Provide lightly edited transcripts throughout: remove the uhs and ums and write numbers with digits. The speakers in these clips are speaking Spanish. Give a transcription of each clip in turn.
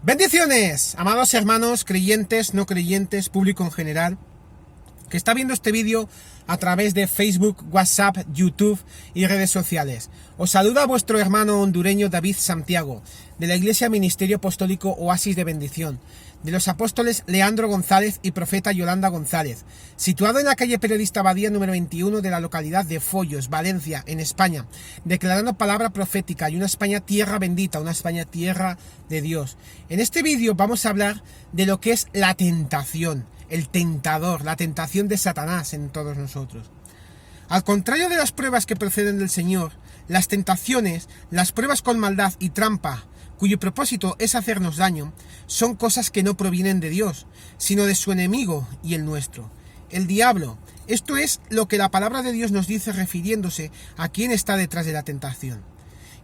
Bendiciones, amados hermanos, creyentes, no creyentes, público en general, que está viendo este vídeo a través de Facebook, WhatsApp, YouTube y redes sociales. Os saluda vuestro hermano hondureño David Santiago, de la Iglesia Ministerio Apostólico Oasis de Bendición, de los apóstoles Leandro González y profeta Yolanda González, situado en la calle Periodista Abadía número 21 de la localidad de Follos, Valencia, en España, declarando palabra profética y una España tierra bendita, una España tierra de Dios. En este vídeo vamos a hablar de lo que es la tentación, el tentador, la tentación de Satanás en todos nosotros. Al contrario de las pruebas que proceden del Señor, las tentaciones, las pruebas con maldad y trampa, cuyo propósito es hacernos daño, son cosas que no provienen de Dios, sino de su enemigo y el nuestro, el diablo. Esto es lo que la palabra de Dios nos dice refiriéndose a quién está detrás de la tentación.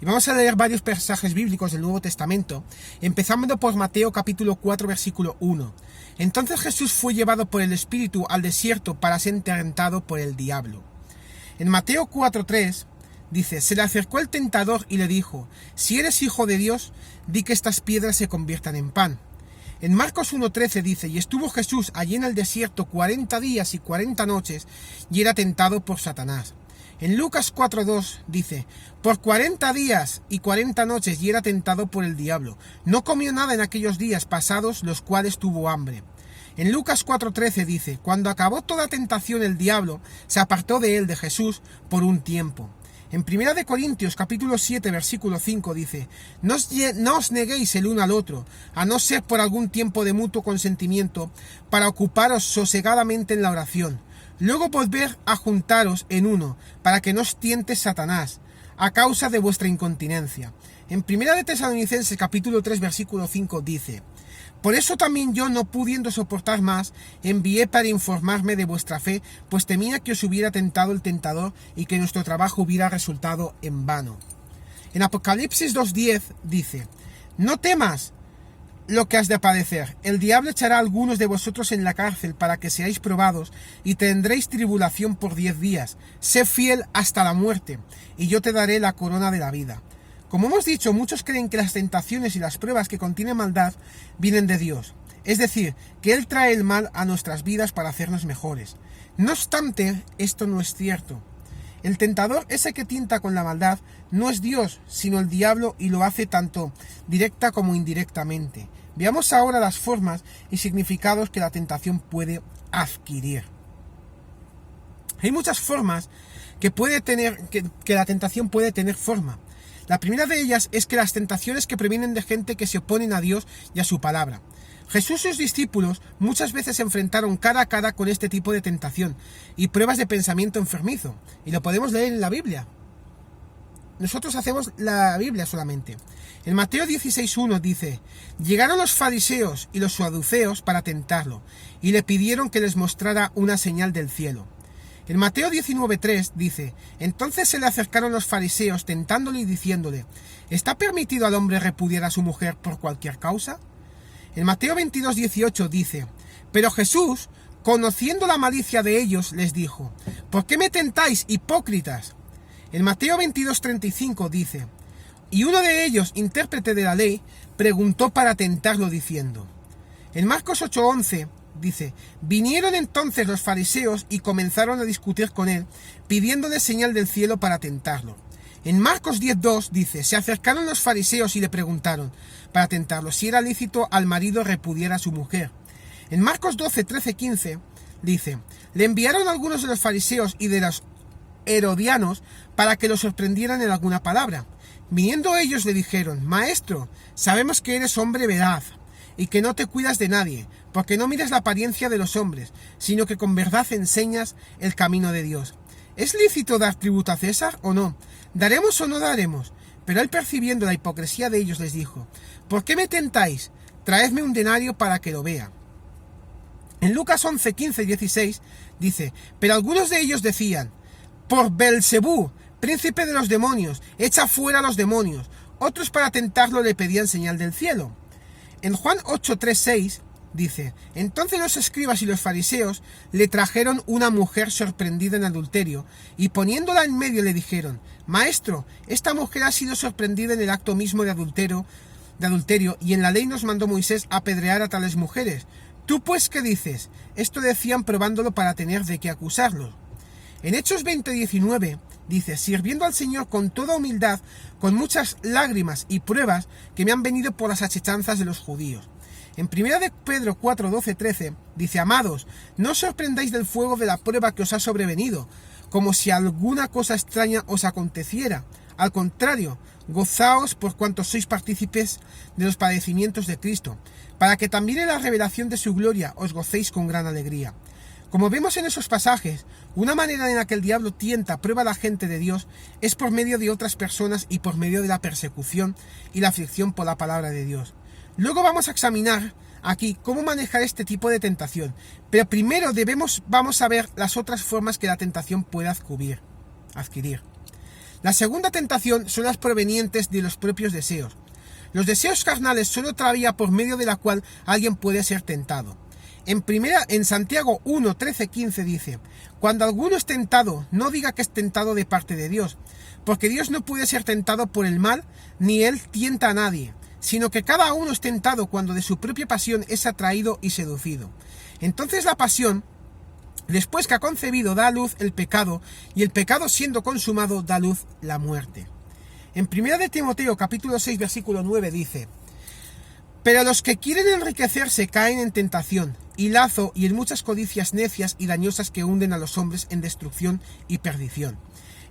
Y vamos a leer varios pasajes bíblicos del Nuevo Testamento, empezando por Mateo capítulo 4 versículo 1. Entonces Jesús fue llevado por el Espíritu al desierto para ser tentado por el diablo. En Mateo 4:3 dice, se le acercó el tentador y le dijo, si eres hijo de Dios, di que estas piedras se conviertan en pan. En Marcos 1:13 dice, y estuvo Jesús allí en el desierto 40 días y 40 noches, y era tentado por Satanás. En Lucas 4:2 dice, por 40 días y 40 noches y era tentado por el diablo. No comió nada en aquellos días pasados, los cuales tuvo hambre. En Lucas 4:13 dice, cuando acabó toda tentación el diablo, se apartó de él, de Jesús, por un tiempo. En 1 Corintios capítulo 7 versículo 5 dice, no os neguéis el uno al otro, a no ser por algún tiempo de mutuo consentimiento, para ocuparos sosegadamente en la oración. Luego volver a juntaros en uno, para que no os tiente Satanás, a causa de vuestra incontinencia. En 1 Tesalonicenses capítulo 3 versículo 5 dice, por eso también yo, no pudiendo soportar más, envié para informarme de vuestra fe, pues temía que os hubiera tentado el tentador y que nuestro trabajo hubiera resultado en vano. En Apocalipsis 2:10 dice, no temas lo que has de padecer. El diablo echará a algunos de vosotros en la cárcel para que seáis probados y tendréis tribulación por 10 días. Sé fiel hasta la muerte y yo te daré la corona de la vida. Como hemos dicho, muchos creen que las tentaciones y las pruebas que contienen maldad vienen de Dios. Es decir, que Él trae el mal a nuestras vidas para hacernos mejores. No obstante, esto no es cierto. El tentador, ese que tienta con la maldad, no es Dios, sino el diablo, y lo hace tanto directa como indirectamente. Veamos ahora las formas y significados que la tentación puede adquirir. Hay muchas formas que la tentación puede tener forma. La primera de ellas es que las tentaciones que provienen de gente que se oponen a Dios y a su palabra. Jesús y sus discípulos muchas veces se enfrentaron cara a cara con este tipo de tentación y pruebas de pensamiento enfermizo, y lo podemos leer en la Biblia. Nosotros hacemos la Biblia solamente. En Mateo 16:1 dice, llegaron los fariseos y los saduceos para tentarlo, y le pidieron que les mostrara una señal del cielo. En Mateo 19:3 dice, entonces se le acercaron los fariseos tentándole y diciéndole, ¿está permitido al hombre repudiar a su mujer por cualquier causa? En Mateo 22:18 dice, pero Jesús, conociendo la malicia de ellos, les dijo, ¿por qué me tentáis, hipócritas? En Mateo 22:35 dice, y uno de ellos, intérprete de la ley, preguntó para tentarlo diciendo. En Marcos 8:11 dice, vinieron entonces los fariseos y comenzaron a discutir con él, pidiéndole señal del cielo para tentarlo. En Marcos 10:2 dice, se acercaron los fariseos y le preguntaron, para tentarlo, si era lícito al marido repudiar a su mujer. En Marcos 12:13-15 dice, le enviaron algunos de los fariseos y de los herodianos para que lo sorprendieran en alguna palabra. Viniendo ellos le dijeron, maestro, sabemos que eres hombre veraz, y que no te cuidas de nadie, porque no miras la apariencia de los hombres, sino que con verdad enseñas el camino de Dios. ¿Es lícito dar tributo a César o no? ¿Daremos o no daremos? Pero él, percibiendo la hipocresía de ellos, les dijo, ¿por qué me tentáis? Traedme un denario para que lo vea. En Lucas 11:15-16 dice, pero algunos de ellos decían, por Belcebú, príncipe de los demonios, echa fuera a los demonios. Otros para tentarlo le pedían señal del cielo. En Juan 8:3-6 dice, entonces los escribas y los fariseos le trajeron una mujer sorprendida en adulterio, y poniéndola en medio le dijeron, maestro, esta mujer ha sido sorprendida en el acto mismo de adulterio de adulterio, y en la ley nos mandó Moisés apedrear a tales mujeres. ¿Tú pues qué dices? Esto decían probándolo para tener de qué acusarlo. En Hechos 20:19 dice, sirviendo al Señor con toda humildad, con muchas lágrimas y pruebas que me han venido por las acechanzas de los judíos. En 1 de Pedro 4:12-13 dice, amados, no os sorprendáis del fuego de la prueba que os ha sobrevenido, como si alguna cosa extraña os aconteciera. Al contrario, gozaos por cuanto sois partícipes de los padecimientos de Cristo, para que también en la revelación de su gloria os gocéis con gran alegría. Como vemos en esos pasajes, una manera en la que el diablo tienta, prueba a la gente de Dios, es por medio de otras personas y por medio de la persecución y la aflicción por la palabra de Dios. Luego vamos a examinar aquí cómo manejar este tipo de tentación, pero primero vamos a ver las otras formas que la tentación puede adquirir. La segunda tentación son las provenientes de los propios deseos. Los deseos carnales son otra vía por medio de la cual alguien puede ser tentado. En Santiago 1:13-15 dice, cuando alguno es tentado, no diga que es tentado de parte de Dios, porque Dios no puede ser tentado por el mal, ni él tienta a nadie, sino que cada uno es tentado cuando de su propia pasión es atraído y seducido. Entonces la pasión, después que ha concebido, da a luz el pecado, y el pecado siendo consumado da a luz la muerte. En 1 de Timoteo capítulo 6 versículo 9 dice, pero los que quieren enriquecerse caen en tentación, y lazo y en muchas codicias necias y dañosas que hunden a los hombres en destrucción y perdición.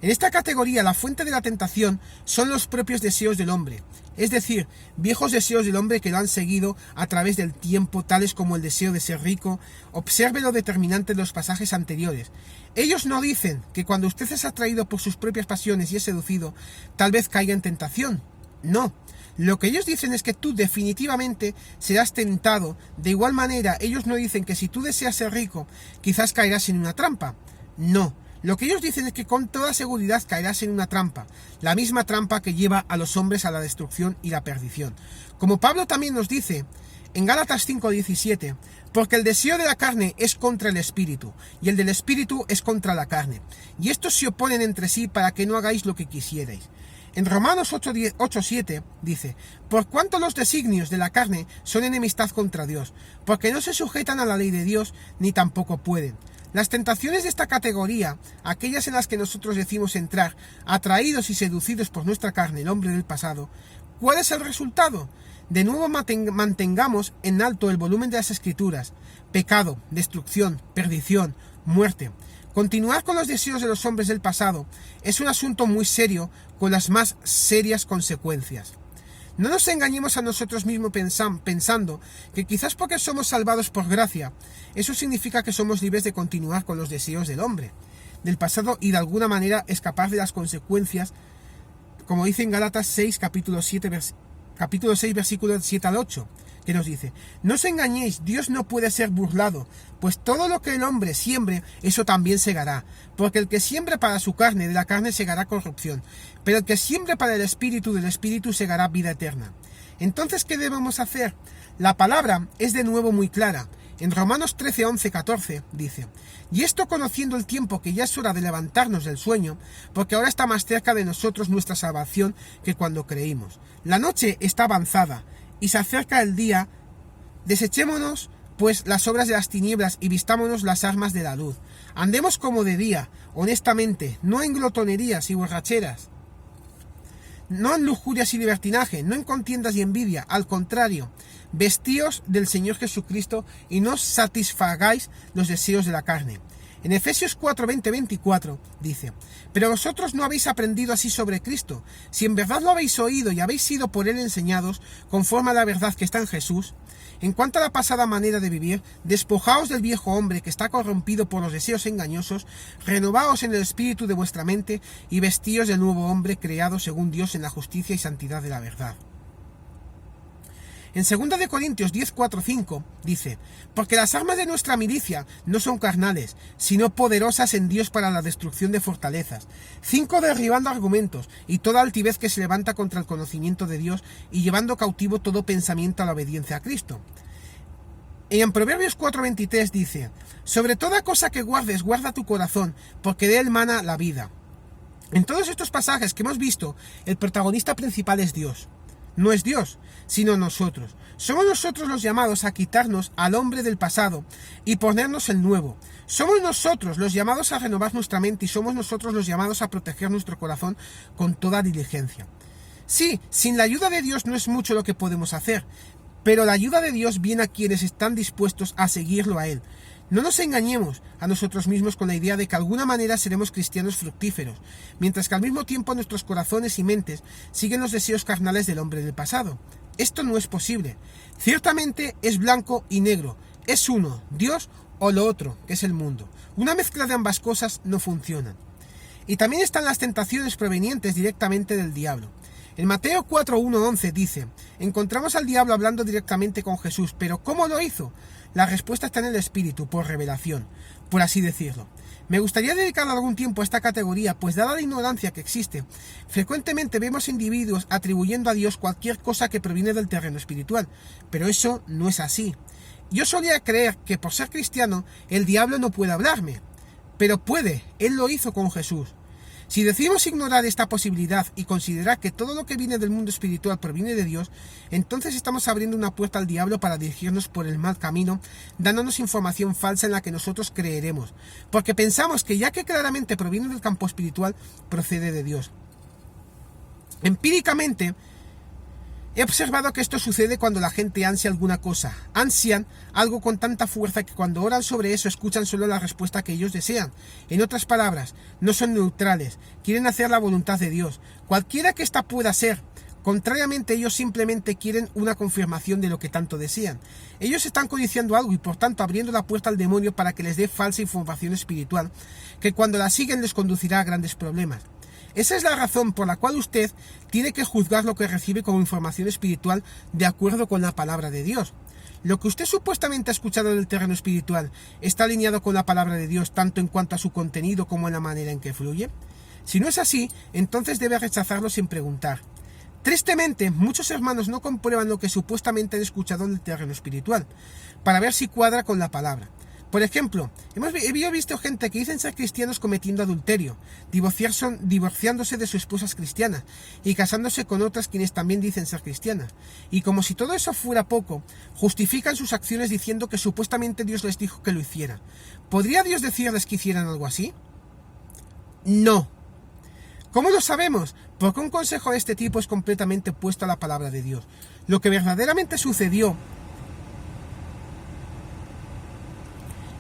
En esta categoría la fuente de la tentación son los propios deseos del hombre, es decir, viejos deseos del hombre que lo han seguido a través del tiempo, tales como el deseo de ser rico. Observe lo determinante de los pasajes anteriores. Ellos no dicen que cuando usted es atraído por sus propias pasiones y es seducido, tal vez caiga en tentación. No. Lo que ellos dicen es que tú definitivamente serás tentado. De igual manera, ellos no dicen que si tú deseas ser rico, quizás caerás en una trampa. No. Lo que ellos dicen es que con toda seguridad caerás en una trampa, la misma trampa que lleva a los hombres a la destrucción y la perdición. Como Pablo también nos dice en Gálatas 5:17, porque el deseo de la carne es contra el espíritu, y el del espíritu es contra la carne, y estos se oponen entre sí para que no hagáis lo que quisierais. En Romanos 8:7 dice, por cuanto los designios de la carne son enemistad contra Dios, porque no se sujetan a la ley de Dios, ni tampoco pueden. Las tentaciones de esta categoría, aquellas en las que nosotros decimos entrar, atraídos y seducidos por nuestra carne, el hombre del pasado, ¿cuál es el resultado? De nuevo mantengamos en alto el volumen de las Escrituras: pecado, destrucción, perdición, muerte. Continuar con los deseos de los hombres del pasado es un asunto muy serio, con las más serias consecuencias. No nos engañemos a nosotros mismos pensando que quizás porque somos salvados por gracia, eso significa que somos libres de continuar con los deseos del hombre, del pasado, y de alguna manera escapar de las consecuencias, como dice en Gálatas 6, capítulo 6, versículos 7 al 8, que nos dice, no os engañéis, Dios no puede ser burlado, pues todo lo que el hombre siembre, eso también segará, porque el que siembre para su carne, de la carne segará corrupción, pero el que siembre para el espíritu, del espíritu segará vida eterna. Entonces, ¿qué debemos hacer? La palabra es de nuevo muy clara. En Romanos 13, 11, 14 dice, y esto conociendo el tiempo que ya es hora de levantarnos del sueño, porque ahora está más cerca de nosotros nuestra salvación que cuando creímos. La noche está avanzada y se acerca el día. Desechémonos pues las obras de las tinieblas y vistámonos las armas de la luz. Andemos como de día, honestamente, no en glotonerías y borracheras, no en lujurias y libertinaje, no en contiendas y envidia, al contrario, vestíos del Señor Jesucristo y no satisfagáis los deseos de la carne. En Efesios 4, 20, 24 dice, pero vosotros no habéis aprendido así sobre Cristo, si en verdad lo habéis oído y habéis sido por él enseñados, conforme a la verdad que está en Jesús. En cuanto a la pasada manera de vivir, despojaos del viejo hombre que está corrompido por los deseos engañosos, renovaos en el espíritu de vuestra mente y vestíos del nuevo hombre creado según Dios en la justicia y santidad de la verdad. En 2 de Corintios 10, 4, 5 dice, porque las armas de nuestra milicia no son carnales, sino poderosas en Dios para la destrucción de fortalezas. 5 derribando argumentos y toda altivez que se levanta contra el conocimiento de Dios y llevando cautivo todo pensamiento a la obediencia a Cristo. Y en Proverbios 4, 23 dice, sobre toda cosa que guardes, guarda tu corazón, porque de él mana la vida. En todos estos pasajes que hemos visto, el protagonista principal es Dios. no es Dios, sino nosotros. Somos nosotros los llamados a quitarnos al hombre del pasado y ponernos el nuevo. Somos nosotros los llamados a renovar nuestra mente y somos nosotros los llamados a proteger nuestro corazón con toda diligencia. Sí, sin la ayuda de Dios no es mucho lo que podemos hacer, pero la ayuda de Dios viene a quienes están dispuestos a seguirlo a Él. No nos engañemos a nosotros mismos con la idea de que de alguna manera seremos cristianos fructíferos, mientras que al mismo tiempo nuestros corazones y mentes siguen los deseos carnales del hombre del pasado. Esto no es posible. Ciertamente es blanco y negro, es uno, Dios o lo otro, que es el mundo. Una mezcla de ambas cosas no funciona. Y también están las tentaciones provenientes directamente del diablo. En Mateo 4:1-11 dice, encontramos al diablo hablando directamente con Jesús, pero ¿cómo lo hizo? La respuesta está en el Espíritu, por revelación, por así decirlo. Me gustaría dedicar algún tiempo a esta categoría, pues dada la ignorancia que existe, frecuentemente vemos individuos atribuyendo a Dios cualquier cosa que proviene del terreno espiritual, pero eso no es así. Yo solía creer que por ser cristiano el diablo no puede hablarme, pero puede, él lo hizo con Jesús. Si decidimos ignorar esta posibilidad y considerar que todo lo que viene del mundo espiritual proviene de Dios, entonces estamos abriendo una puerta al diablo para dirigirnos por el mal camino, dándonos información falsa en la que nosotros creeremos, porque pensamos que ya que claramente proviene del campo espiritual, procede de Dios. Empíricamente, he observado que esto sucede cuando la gente ansia alguna cosa. Ansian algo con tanta fuerza que cuando oran sobre eso escuchan solo la respuesta que ellos desean. En otras palabras, no son neutrales, quieren hacer la voluntad de Dios, cualquiera que ésta pueda ser. Contrariamente, ellos simplemente quieren una confirmación de lo que tanto desean. Ellos están codiciando algo y por tanto abriendo la puerta al demonio para que les dé falsa información espiritual, que cuando la siguen les conducirá a grandes problemas. Esa es la razón por la cual usted tiene que juzgar lo que recibe como información espiritual de acuerdo con la palabra de Dios. Lo que usted supuestamente ha escuchado del terreno espiritual está alineado con la palabra de Dios tanto en cuanto a su contenido como en la manera en que fluye. Si no es así, entonces debe rechazarlo sin preguntar. Tristemente, muchos hermanos no comprueban lo que supuestamente han escuchado del terreno espiritual, para ver si cuadra con la palabra. Por ejemplo, he visto gente que dicen ser cristianos cometiendo adulterio, divorciándose de sus esposas cristianas y casándose con otras quienes también dicen ser cristianas. Y como si todo eso fuera poco, justifican sus acciones diciendo que supuestamente Dios les dijo que lo hiciera. ¿Podría Dios decirles que hicieran algo así? No. ¿Cómo lo sabemos? Porque un consejo de este tipo es completamente opuesto a la palabra de Dios. Lo que verdaderamente sucedió,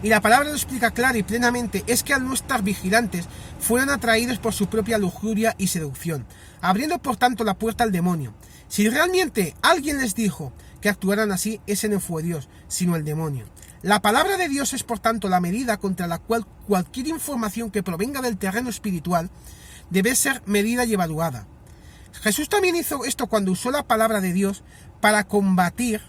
y la palabra lo explica clara y plenamente, es que al no estar vigilantes, fueron atraídos por su propia lujuria y seducción, abriendo por tanto la puerta al demonio. Si realmente alguien les dijo que actuaran así, ese no fue Dios, sino el demonio. La palabra de Dios es por tanto la medida contra la cual cualquier información que provenga del terreno espiritual debe ser medida y evaluada. Jesús también hizo esto cuando usó la palabra de Dios para combatir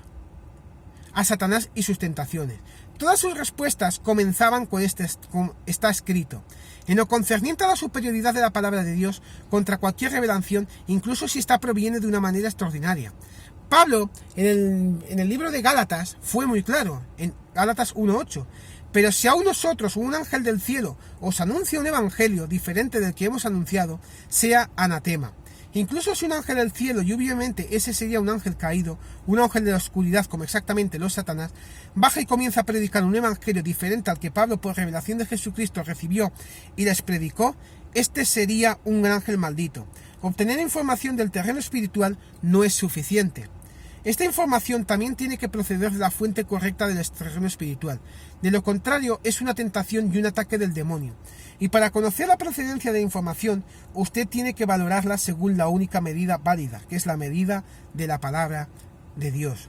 a Satanás y sus tentaciones. Todas sus respuestas comenzaban con está escrito. En lo concerniente a la superioridad de la palabra de Dios contra cualquier revelación, incluso si esta proviene de una manera extraordinaria. Pablo, en el libro de Gálatas, fue muy claro, en Gálatas 1:8. Pero si a nosotros o un ángel del cielo os anuncia un evangelio diferente del que hemos anunciado, sea anatema. Incluso si un ángel del cielo, y obviamente ese sería un ángel caído, un ángel de la oscuridad como exactamente los Satanás, baja y comienza a predicar un evangelio diferente al que Pablo por revelación de Jesucristo recibió y les predicó, este sería un ángel maldito. Obtener información del terreno espiritual no es suficiente. Esta información también tiene que proceder de la fuente correcta del terreno espiritual. De lo contrario, es una tentación y un ataque del demonio. Y para conocer la procedencia de la información, usted tiene que valorarla según la única medida válida, que es la medida de la palabra de Dios.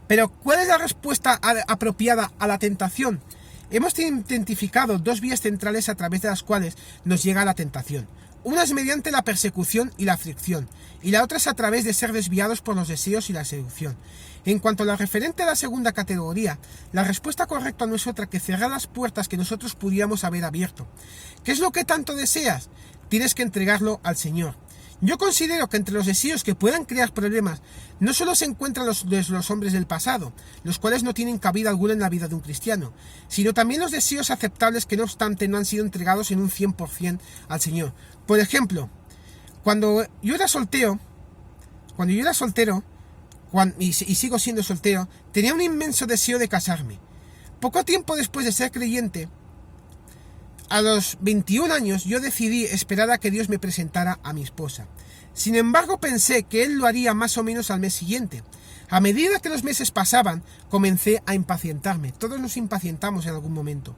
Pero, ¿cuál es la respuesta apropiada a la tentación? Hemos identificado dos vías centrales a través de las cuales nos llega la tentación. Una es mediante la persecución y la aflicción, y la otra es a través de ser desviados por los deseos y la seducción. En cuanto a la referente a la segunda categoría, la respuesta correcta no es otra que cerrar las puertas que nosotros pudiéramos haber abierto. ¿Qué es lo que tanto deseas? Tienes que entregarlo al Señor. Yo considero que entre los deseos que puedan crear problemas, no solo se encuentran los hombres del pasado, los cuales no tienen cabida alguna en la vida de un cristiano, sino también los deseos aceptables que no obstante no han sido entregados en un 100% al Señor. Por ejemplo, cuando yo era soltero, cuando yo era soltero, y sigo siendo soltero, tenía un inmenso deseo de casarme. Poco tiempo después de ser creyente, a los 21 años, yo decidí esperar a que Dios me presentara a mi esposa. Sin embargo, pensé que Él lo haría más o menos al mes siguiente. A medida que los meses pasaban, comencé a impacientarme. Todos nos impacientamos en algún momento.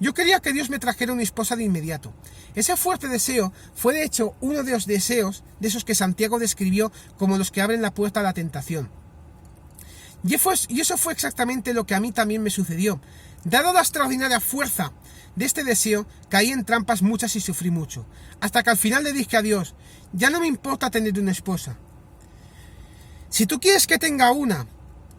Yo quería que Dios me trajera una esposa de inmediato. Ese fuerte deseo fue de hecho uno de los deseos de esos que Santiago describió como los que abren la puerta a la tentación. Y eso fue exactamente lo que a mí también me sucedió. Dado la extraordinaria fuerza de este deseo, caí en trampas muchas y sufrí mucho. Hasta que al final le dije a Dios, ya no me importa tener una esposa. Si tú quieres que tenga una,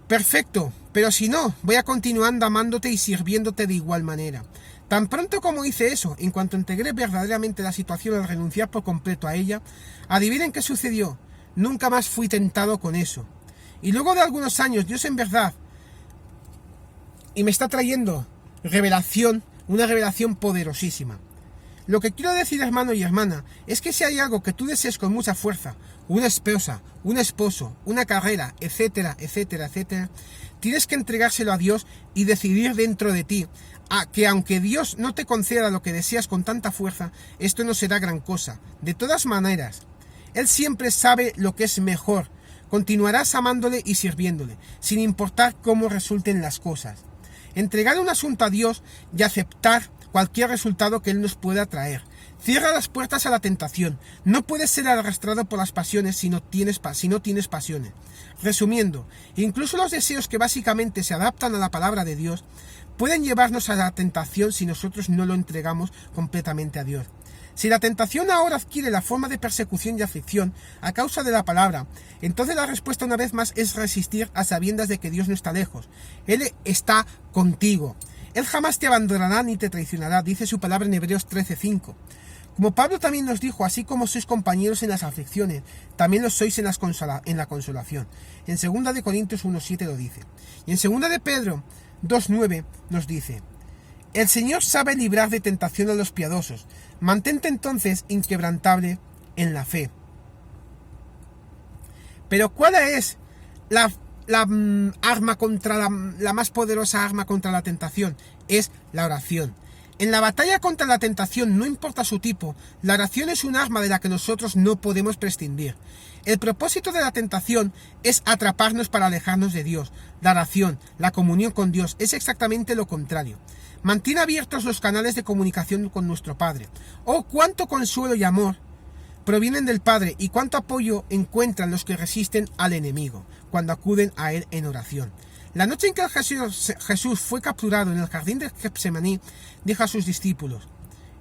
perfecto, pero si no, voy a continuar amándote y sirviéndote de igual manera. Tan pronto como hice eso, en cuanto integré verdaderamente la situación al renunciar por completo a ella, adivinen qué sucedió, nunca más fui tentado con eso. Y luego de algunos años, Dios en verdad, y me está trayendo revelación, una revelación poderosísima. Lo que quiero decir, hermano y hermana, es que si hay algo que tú desees con mucha fuerza, una esposa, un esposo, una carrera, etcétera, etcétera, etcétera, tienes que entregárselo a Dios y decidir dentro de ti a que aunque Dios no te conceda lo que deseas con tanta fuerza, esto no será gran cosa. De todas maneras, Él siempre sabe lo que es mejor. Continuarás amándole y sirviéndole, sin importar cómo resulten las cosas. Entregar un asunto a Dios y aceptar cualquier resultado que Él nos pueda traer. Cierra las puertas a la tentación. No puedes ser arrastrado por las pasiones si no tienes pasiones. Resumiendo, incluso los deseos que básicamente se adaptan a la palabra de Dios pueden llevarnos a la tentación si nosotros no lo entregamos completamente a Dios. Si la tentación ahora adquiere la forma de persecución y aflicción a causa de la palabra, entonces la respuesta una vez más es resistir a sabiendas de que Dios no está lejos. Él está contigo. Él jamás te abandonará ni te traicionará, dice su palabra en Hebreos 13:5. Como Pablo también nos dijo, así como sois compañeros en las aflicciones, también lo sois en la consolación. En 2 de Corintios 1:7 lo dice. Y en 2 de Pedro 2:9 nos dice, el Señor sabe librar de tentación a los piadosos. Mantente entonces inquebrantable en la fe. Pero ¿cuál es la arma contra la más poderosa arma contra la tentación? Es la oración. En la batalla contra la tentación, no importa su tipo, la oración es un arma de la que nosotros no podemos prescindir. El propósito de la tentación es atraparnos para alejarnos de Dios. La oración, la comunión con Dios, es exactamente lo contrario. Mantiene abiertos los canales de comunicación con nuestro Padre. Oh, cuánto consuelo y amor provienen del Padre y cuánto apoyo encuentran los que resisten al enemigo cuando acuden a Él en oración. La noche en que Jesús fue capturado en el jardín de Getsemaní, dijo a sus discípulos,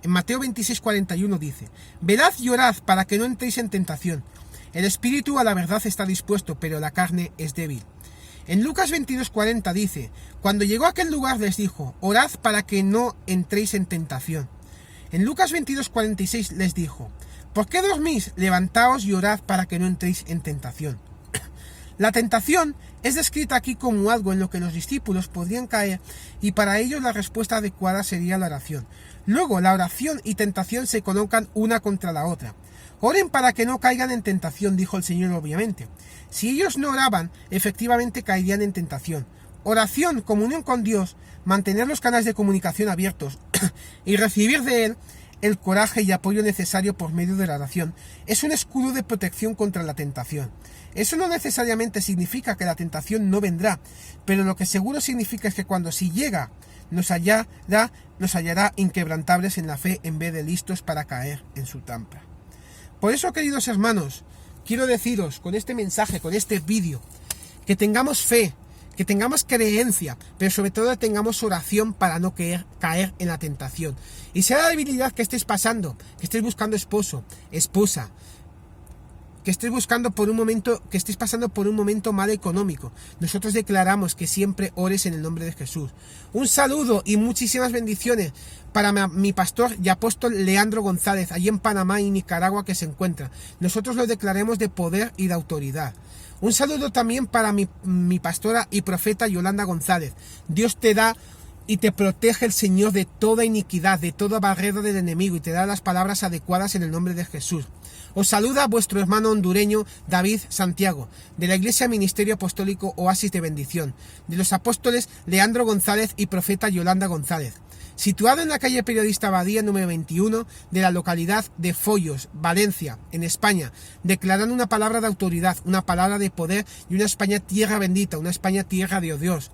en Mateo 26:41 dice, velad y orad para que no entréis en tentación. El espíritu a la verdad está dispuesto, pero la carne es débil. En Lucas 22:40 dice, cuando llegó a aquel lugar les dijo, orad para que no entréis en tentación. En Lucas 22:46 les dijo, ¿por qué dormís? Levantaos y orad para que no entréis en tentación. La tentación es descrita aquí como algo en lo que los discípulos podrían caer y para ellos la respuesta adecuada sería la oración. Luego, la oración y tentación se colocan una contra la otra. Oren para que no caigan en tentación, dijo el Señor obviamente. Si ellos no oraban, efectivamente caerían en tentación. Oración, comunión con Dios, mantener los canales de comunicación abiertos y recibir de Él el coraje y apoyo necesario por medio de la oración es un escudo de protección contra la tentación. Eso no necesariamente significa que la tentación no vendrá, pero lo que seguro significa es que cuando sí llega, nos hallará inquebrantables en la fe en vez de listos para caer en su trampa. Por eso, queridos hermanos, quiero deciros con este mensaje, con este vídeo, que tengamos fe, que tengamos creencia, pero sobre todo tengamos oración para no caer en la tentación. Y sea la debilidad que estés pasando, que estés buscando esposo, esposa, que estés pasando por un momento mal económico, nosotros declaramos que siempre ores en el nombre de Jesús. Un saludo y muchísimas bendiciones para mi pastor y apóstol Leandro González, allí en Panamá y Nicaragua que se encuentra. Nosotros lo declaremos de poder y de autoridad. Un saludo también para mi pastora y profeta Yolanda González. Dios te da y te protege el Señor de toda iniquidad, de toda barrera del enemigo y te da las palabras adecuadas en el nombre de Jesús. Os saluda vuestro hermano hondureño David Santiago, de la Iglesia Ministerio Apostólico Oasis de Bendición, de los apóstoles Leandro González y profeta Yolanda González, situado en la calle Periodista Abadía número 21 de la localidad de Foyos, Valencia, en España, declarando una palabra de autoridad, una palabra de poder y una España tierra bendita, una España tierra de Dios.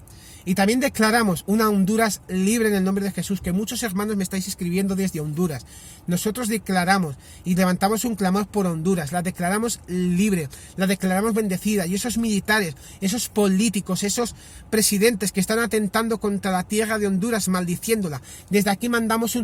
Y también declaramos una Honduras libre en el nombre de Jesús, que muchos hermanos me estáis escribiendo desde Honduras. Nosotros declaramos y levantamos un clamor por Honduras, la declaramos libre, la declaramos bendecida, y esos militares, esos políticos, esos presidentes que están atentando contra la tierra de Honduras, maldiciéndola, desde aquí mandamos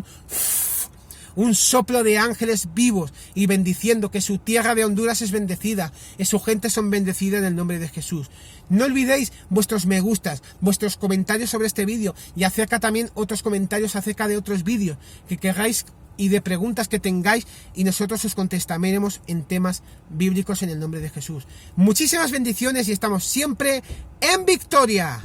un soplo de ángeles vivos y bendiciendo que su tierra de Honduras es bendecida, y su gente son bendecidas en el nombre de Jesús. No olvidéis vuestros me gustas, vuestros comentarios sobre este vídeo y acerca también otros comentarios acerca de otros vídeos que queráis y de preguntas que tengáis, y nosotros os contestaremos en temas bíblicos en el nombre de Jesús. Muchísimas bendiciones y estamos siempre en victoria.